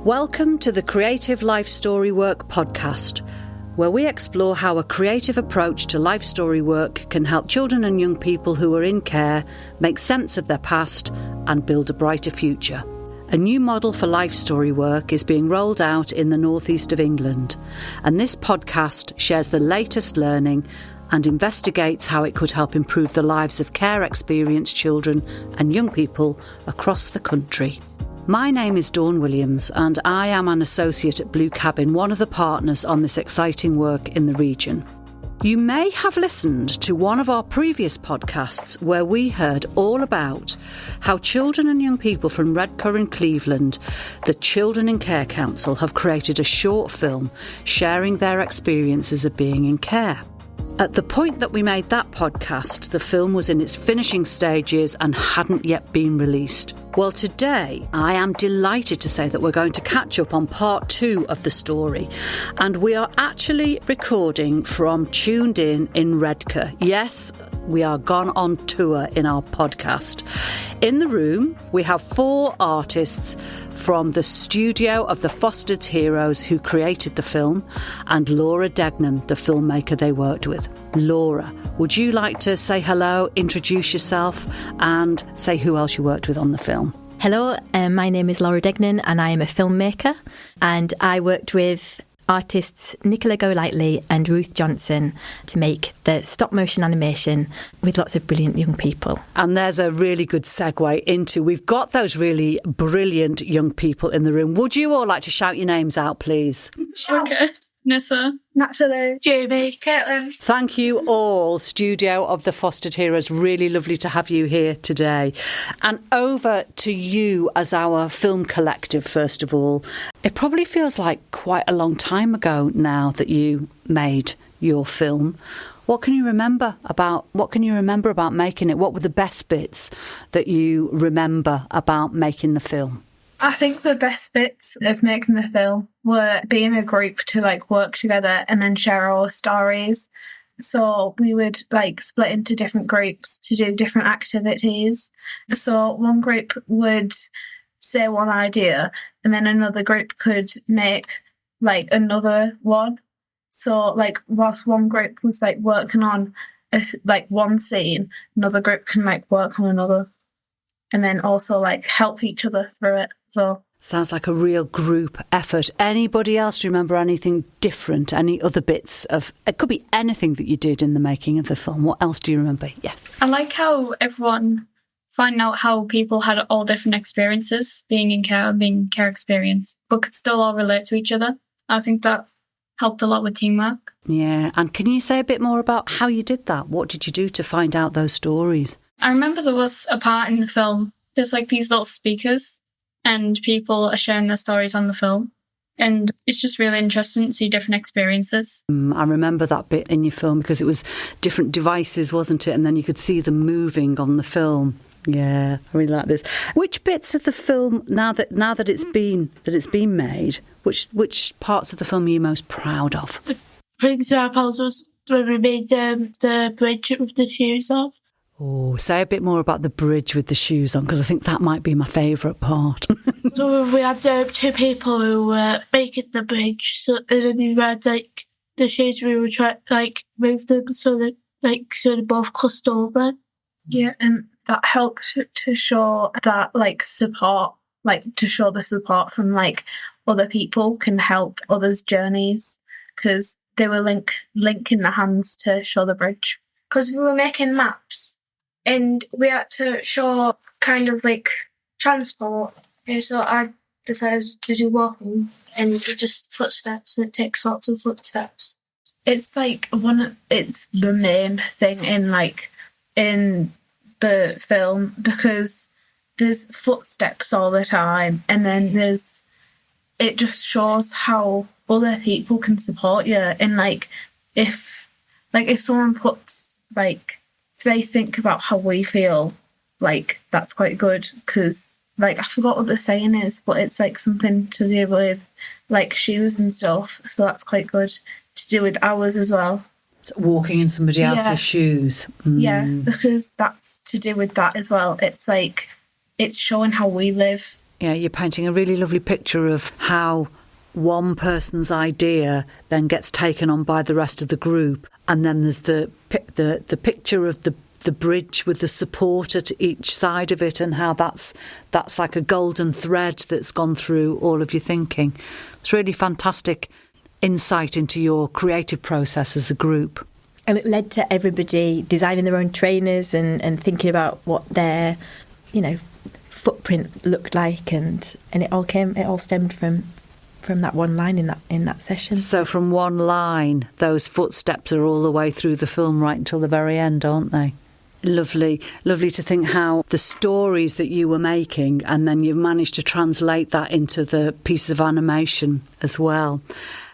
Welcome to the Creative Life Story Work podcast, where we explore how a creative approach to life story work can help children and young people who are in care make sense of their past and build a brighter future. A new model for life story work is being rolled out in the northeast of England, and this podcast shares the latest learning and investigates how it could help improve the lives of care-experienced children and young people across the country. My name is Dawn Williams and I am an associate at Blue Cabin, one of the partners on this exciting work in the region. You may have listened to one of our previous podcasts where we heard all about how children and young people from Redcar in Cleveland, the Children in Care Council, have created a short film sharing their experiences of being in care. At the point that we made that podcast, the film was in its finishing stages and hadn't yet been released. Well, today, I am delighted to say that we're going to catch up on part 2 of the story. And we are actually recording from Tuned in Redcar. Yes, we are gone on tour in our podcast. In the room, we have 4 artists from the studio of the Fostered Heroes who created the film, and Laura Degnan, the filmmaker they worked with. Laura, would you like to say hello, introduce yourself, and say who else you worked with on the film? Hello, my name is Laura Degnan and I am a filmmaker, and I worked with artists Nicola Golightly and Ruth Johnson to make the stop motion animation with lots of brilliant young people. And there's a really good segue into, we've got those really brilliant young people in the room. Would you all like to shout your names out, please? Okay. Nessa, Natalie, Jamie, Caitlin. Thank you all, studio of the Fostered Heroes. Really lovely to have you here today. And over to you as our film collective, first of all. It probably feels like quite a long time ago now that you made your film. What can you remember about making it? What were the best bits that you remember about making the film? I think the best bits of making the film were being a group to work together and then share our stories. So we would split into different groups to do different activities. So one group would say one idea and then another group could make another one. So whilst one group was working on one scene, another group can work on another. And then also help each other through it. So sounds like a real group effort. Anybody else remember anything different? Any other bits of it? Could be anything that you did in the making of the film. What else do you remember? Yes. I like how everyone find out how people had all different experiences being in care, being care experience, but could still all relate to each other. I think that helped a lot with teamwork. Yeah. And can you say a bit more about how you did that? What did you do to find out those stories? I remember there was a part in the film, there's these little speakers and people are sharing their stories on the film. And it's just really interesting to see different experiences. I remember that bit in your film because it was different devices, wasn't it? And then you could see them moving on the film. Yeah, I really like this. Which bits of the film, now that it's been made, which parts of the film are you most proud of? For example, was when we made the bridge with the shoes off. Oh, say a bit more about the bridge with the shoes on, because I think that might be my favourite part. So we had 2 people who were making the bridge, and then we had the shoes. We would try move them so they both crossed over. Yeah, and that helped to show that support, to show the support from other people can help others' journeys, because they were linking the hands to show the bridge. Because we were making maps. And we had to show transport. And so I decided to do walking and just footsteps. And it takes lots of footsteps. It's it's the main thing in the film, because there's footsteps all the time. And then it just shows how other people can support you. And if someone puts if they think about how we feel, that's quite good, because I forgot what the saying is, but it's something to do with shoes and stuff, so that's quite good to do with ours as well. So walking in somebody else's shoes. Yeah, because that's to do with that as well. It's it's showing how we live Yeah, you're painting a really lovely picture of how one person's idea then gets taken on by the rest of the group, and then there's the picture of the bridge with the support at each side of it, and how that's like a golden thread that's gone through all of your thinking. It's really fantastic insight into your creative process as a group. And it led to everybody designing their own trainers and thinking about what their, footprint looked like, and it all stemmed from that one line in that session. So from one line, those footsteps are all the way through the film right until the very end, aren't they? Lovely to think how the stories that you were making, and then you managed to translate that into the piece of animation as well.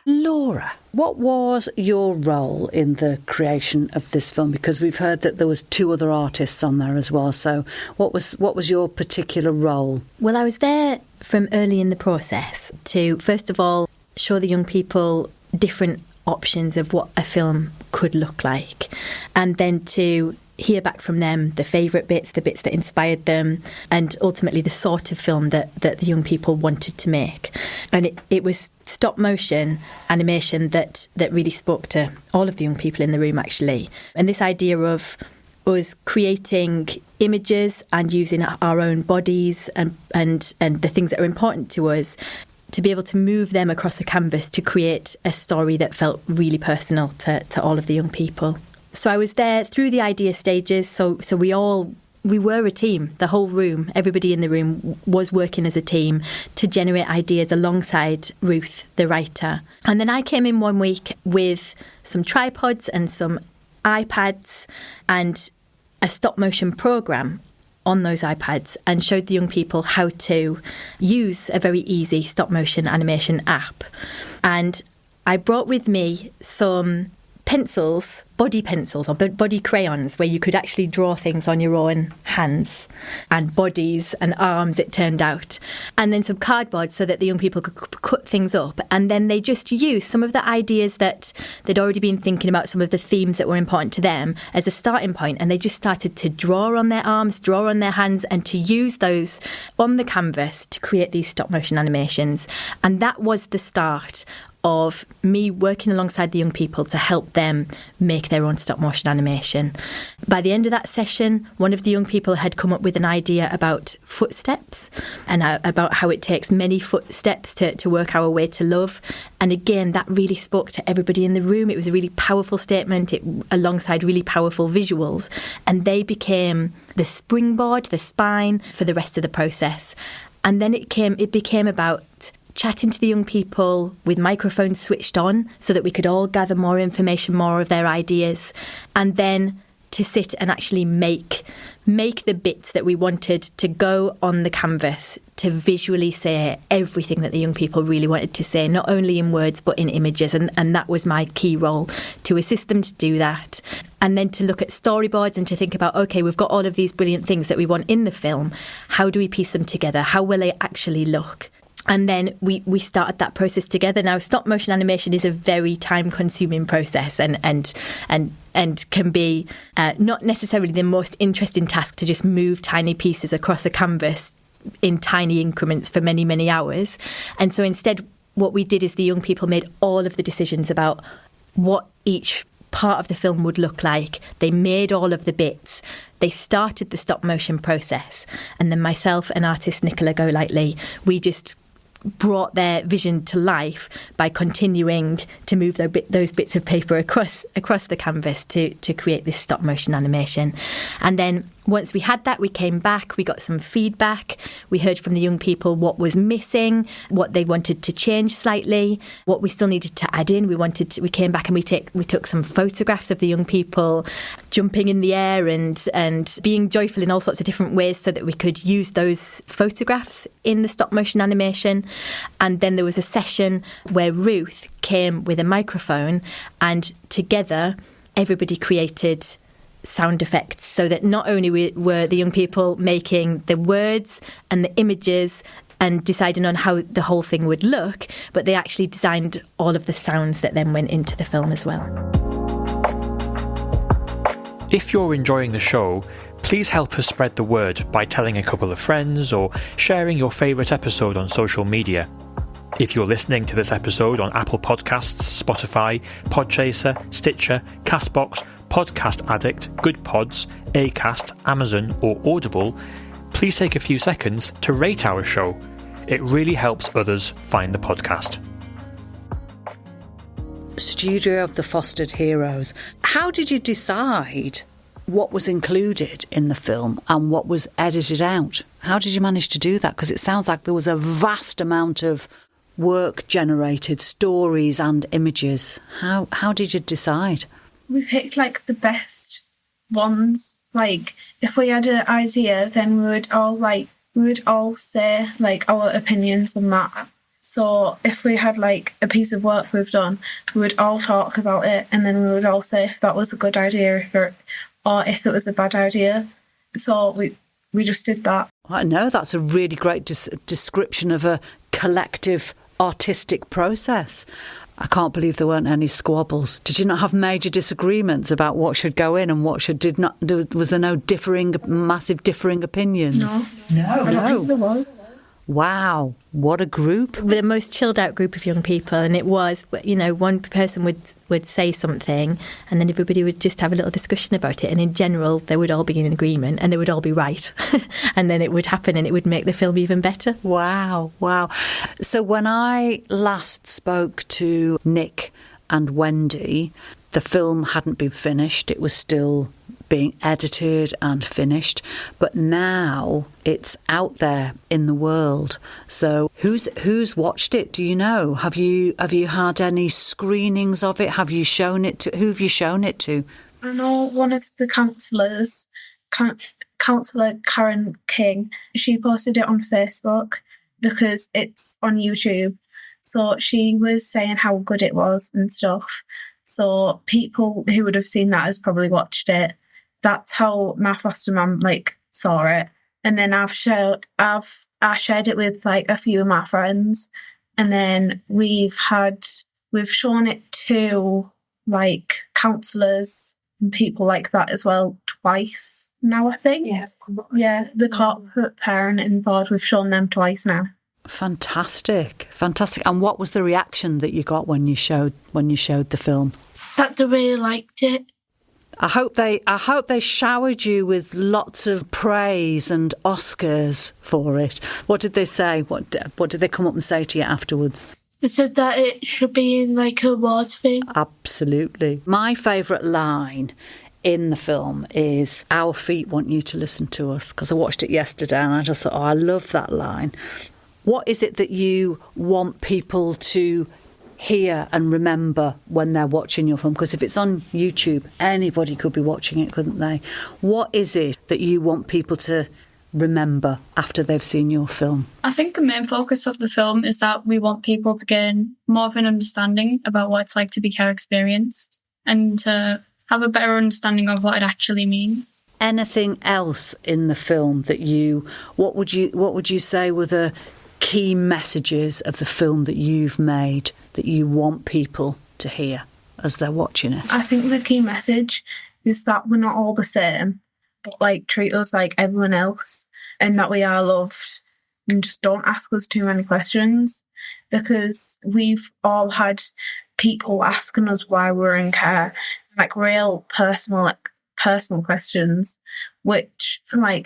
Laura, what was your role in the creation of this film? Because we've heard that there was 2 other artists on there as well. So what was your particular role? Well, I was there from early in the process to, first of all, show the young people different options of what a film could look like, and then to hear back from them the favourite bits, the bits that inspired them, and ultimately the sort of film that the young people wanted to make. And it was stop motion animation that really spoke to all of the young people in the room, actually. And this idea of us creating images and using our own bodies and the things that are important to us to be able to move them across a canvas to create a story that felt really personal to all of the young people. So I was there through the idea stages. So we were a team. The whole room, everybody in the room was working as a team to generate ideas alongside Ruth, the writer. And then I came in one week with some tripods and some iPads and a stop motion program on those iPads, and showed the young people how to use a very easy stop motion animation app. And I brought with me some pencils, body pencils or body crayons, where you could actually draw things on your own hands and bodies and arms, it turned out. And then some cardboard so that the young people could cut things up. And then they just used some of the ideas that they'd already been thinking about, some of the themes that were important to them as a starting point. And they just started to draw on their arms, draw on their hands, and to use those on the canvas to create these stop motion animations. And that was the start of me working alongside the young people to help them make their own stop motion animation. By the end of that session, one of the young people had come up with an idea about footsteps and about how it takes many footsteps to work our way to love. And again, that really spoke to everybody in the room. It was a really powerful statement alongside really powerful visuals. And they became the springboard, the spine for the rest of the process. And then it became about chatting to the young people with microphones switched on so that we could all gather more information, more of their ideas, and then to sit and actually make the bits that we wanted to go on the canvas to visually say everything that the young people really wanted to say, not only in words but in images. And that was my key role, to assist them to do that. And then to look at storyboards and to think about, OK, we've got all of these brilliant things that we want in the film. How do we piece them together? How will they actually look? And then we started that process together. Now, stop motion animation is a very time-consuming process and can be not necessarily the most interesting task to just move tiny pieces across a canvas in tiny increments for many, many hours. And so instead, what we did is the young people made all of the decisions about what each part of the film would look like. They made all of the bits. They started the stop motion process. And then myself and artist Nicola Golightly, we just brought their vision to life by continuing to move those bits of paper across the canvas to create this stop motion animation. And then once we had that, we came back, we got some feedback, we heard from the young people what was missing, what they wanted to change slightly, what we still needed to add in. We came back and we took some photographs of the young people jumping in the air and being joyful in all sorts of different ways so that we could use those photographs in the stop motion animation. And then there was a session where Ruth came with a microphone, and together everybody created sound effects so that not only were the young people making the words and the images and deciding on how the whole thing would look, but they actually designed all of the sounds that then went into the film as well. If you're enjoying the show, Please help us spread the word by telling a couple of friends or sharing your favourite episode on social media. If you're listening to this episode on Apple Podcasts, Spotify, Podchaser, Stitcher, Castbox, Podcast Addict, Good Pods, Acast, Amazon or Audible, please take a few seconds to rate our show. It really helps others find the podcast. Studio of the Fostered Heroes. How did you decide what was included in the film and what was edited out? How did you manage to do that? Because it sounds like there was a vast amount of work generated, stories and images. How did you decide? We picked like the best ones. Like if we had an idea, then we would all say like our opinions on that. So if we had like a piece of work we've done, we would all talk about it, and then we would all say if that was a good idea or if it was a bad idea. So we just did that. I know, that's a really great description of a collective artistic process. I can't believe there weren't any squabbles. Did you not have major disagreements about what should go in and what did not? Was there no massive differing opinions? No. I don't think there was. Wow, what a group. The most chilled out group of young people, and it was, one person would say something and then everybody would just have a little discussion about it, and in general they would all be in agreement and they would all be right and then it would happen and it would make the film even better. Wow. So when I last spoke to Nick and Wendy, the film hadn't been finished. It was still being edited and finished, but now it's out there in the world. So who's watched it? Do you know? Have you had any screenings of it? Have you shown it to? Who have you shown it to? I know one of the councillors, Councillor Karen King. She posted it on Facebook because it's on YouTube. So she was saying how good it was and stuff. So people who would have seen that has probably watched it. That's how my foster mum saw it, and then I shared it with a few of my friends, and then we've shown it to counsellors and people like that as well twice now. I think the corporate parent and board, we've shown them twice now. Fantastic. And what was the reaction that you got when you showed the film? That they really liked it. I hope they showered you with lots of praise and Oscars for it. What did they say? What did they come up and say to you afterwards? They said that it should be in a award thing. Absolutely. My favourite line in the film is, "Our feet want you to listen to us," because I watched it yesterday and I just thought, I love that line. What is it that you want people to hear and remember when they're watching your film? Because if it's on YouTube, anybody could be watching it, couldn't they? What is it that you want people to remember after they've seen your film? I think the main focus of the film is that we want people to gain more of an understanding about what it's like to be care experienced and to have a better understanding of what it actually means. Anything else in the film that what would you say were the key messages of the film that you've made that you want people to hear as they're watching it? I think the key message is that we're not all the same, but treat us like everyone else, and that we are loved, and just don't ask us too many questions, because we've all had people asking us why we're in care, real personal questions, which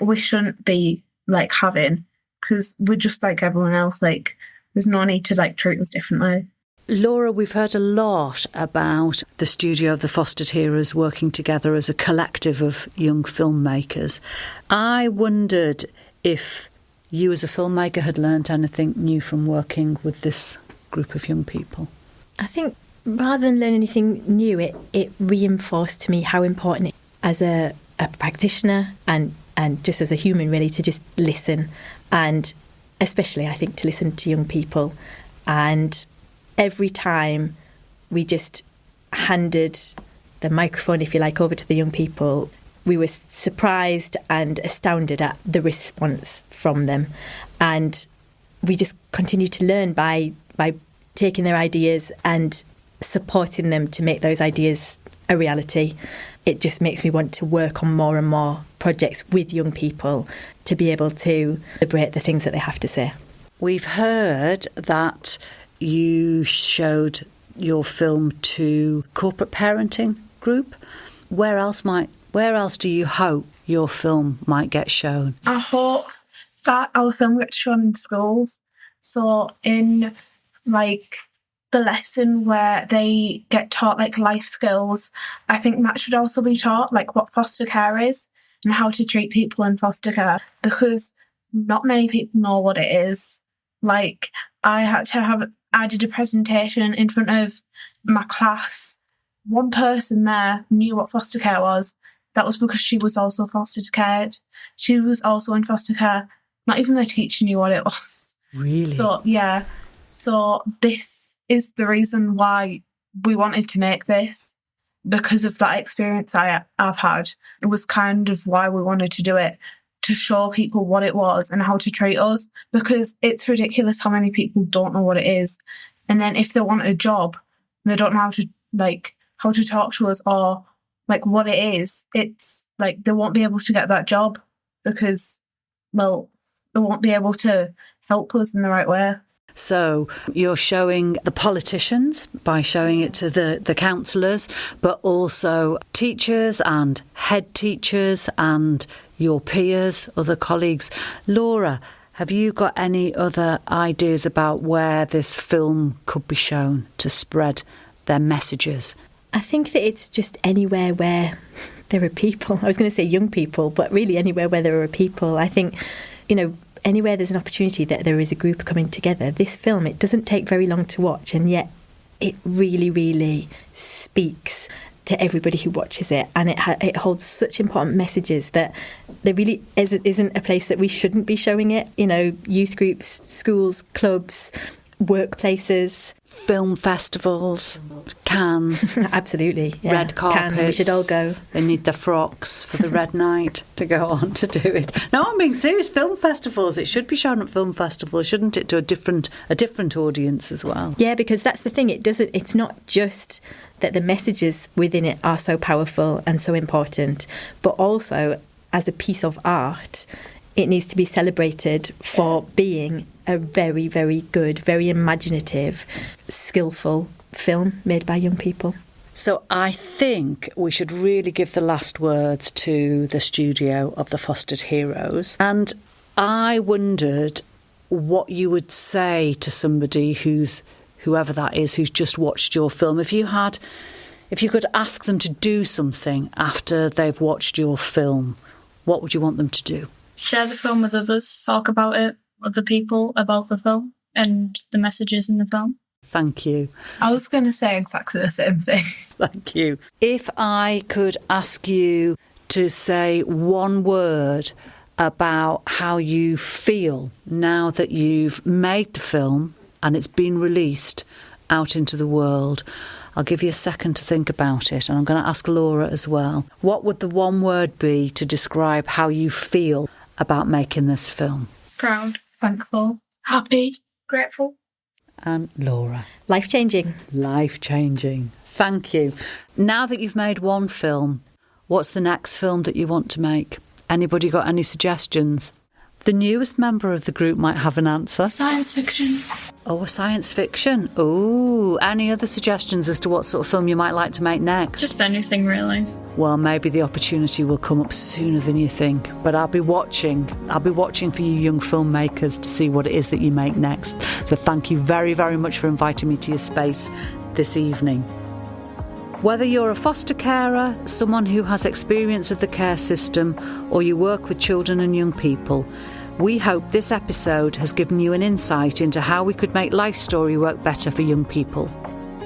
we shouldn't be having, because we're just like everyone else. There's no need to treat us differently. Laura, we've heard a lot about the Studio of the Fostered Heroes working together as a collective of young filmmakers. I wondered if you as a filmmaker had learnt anything new from working with this group of young people. I think rather than learn anything new, it reinforced to me how important it is as a practitioner and just as a human, really, to just listen, and especially I think to listen to young people. And every time we just handed the microphone, if you like, over to the young people, we were surprised and astounded at the response from them. And we just continued to learn by taking their ideas and supporting them to make those ideas a reality. It just makes me want to work on more and more projects with young people to be able to liberate the things that they have to say. We've heard that you showed your film to corporate parenting group. Where else do you hope your film might get shown? I hope that our film gets shown in schools. So in like the lesson where they get taught like life skills, I think that should also be taught, like what foster care is and how to treat people in foster care, because not many people know what it is. Like I did a presentation in front of my class. One person there knew what foster care was. That was because she was also foster cared. She was also in foster care. Not even the teacher knew what it was. Really? So, yeah. So this is the reason why we wanted to make this, because of that experience I've had. It was kind of why we wanted to do it, to show people what it was and how to treat us, because it's ridiculous how many people don't know what it is. And then if they want a job, they don't know how to talk to us or like what it is. It's like they won't be able to get that job because, well, they won't be able to help us in the right way. So you're showing the politicians by showing it to the counsellors, but also teachers and head teachers and your peers, other colleagues. Laura, have you got any other ideas about where this film could be shown to spread their messages? I think that it's just anywhere where there are people. I was going to say young people, but really anywhere where there are people. I think, anywhere there's an opportunity that there is a group coming together. This film, it doesn't take very long to watch, and yet it really, really speaks to everybody who watches it, and it holds such important messages that there really isn't a place that we shouldn't be showing it. Youth groups, schools, clubs, workplaces, film festivals, Cannes. Absolutely. Yeah. Red carpets. We should all go. They need their frocks for the red night to go on to do it. No, I'm being serious. Film festivals. It should be shown at film festivals, shouldn't it, to a different audience as well? Yeah, because that's the thing. It's not just that the messages within it are so powerful and so important, but also as a piece of art, it needs to be celebrated for being a very, very good, very imaginative, skillful film made by young people. So I think we should really give the last words to the studio of the Fostered Heroes. And I wondered what you would say to somebody whoever that is, who's just watched your film. If you could ask them to do something after they've watched your film, what would you want them to do? Share the film with others, talk about it with the people about the film and the messages in the film. Thank you. I was going to say exactly the same thing. Thank you. If I could ask you to say one word about how you feel now that you've made the film and it's been released out into the world, I'll give you a second to think about it, and I'm going to ask Laura as well. What would the one word be to describe how you feel about making this film? Proud. Thankful. Happy. Grateful. And Laura? Life-changing. Life-changing. Thank you. Now that you've made one film, what's the next film that you want to make? Anybody got any suggestions? The newest member of the group might have an answer. Science fiction. Oh, a science fiction. Oh, any other suggestions as to what sort of film you might like to make next? Just anything, really. Well, maybe the opportunity will come up sooner than you think. But I'll be watching for you young filmmakers to see what it is that you make next. So thank you very, very much for inviting me to your space this evening. Whether you're a foster carer, someone who has experience of the care system, or you work with children and young people, we hope this episode has given you an insight into how we could make Life Story work better for young people.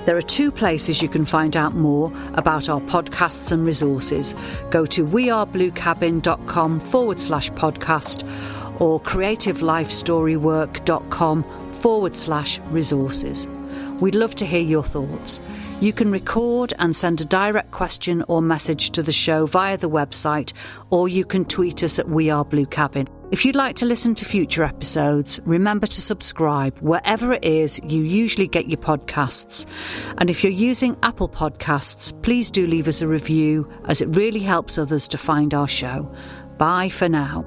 There are 2 places you can find out more about our podcasts and resources. Go to wearebluecabin.com/podcast or creativelifestorywork.com/ @blue-cabin.org.uk/resources. We'd love to hear your thoughts. You can record and send a direct question or message to the show via the website, or you can tweet us at We Are Blue Cabin. If you'd like to listen to future episodes, remember to subscribe wherever it is you usually get your podcasts. And if you're using Apple Podcasts, please do leave us a review, as it really helps others to find our show. Bye for now.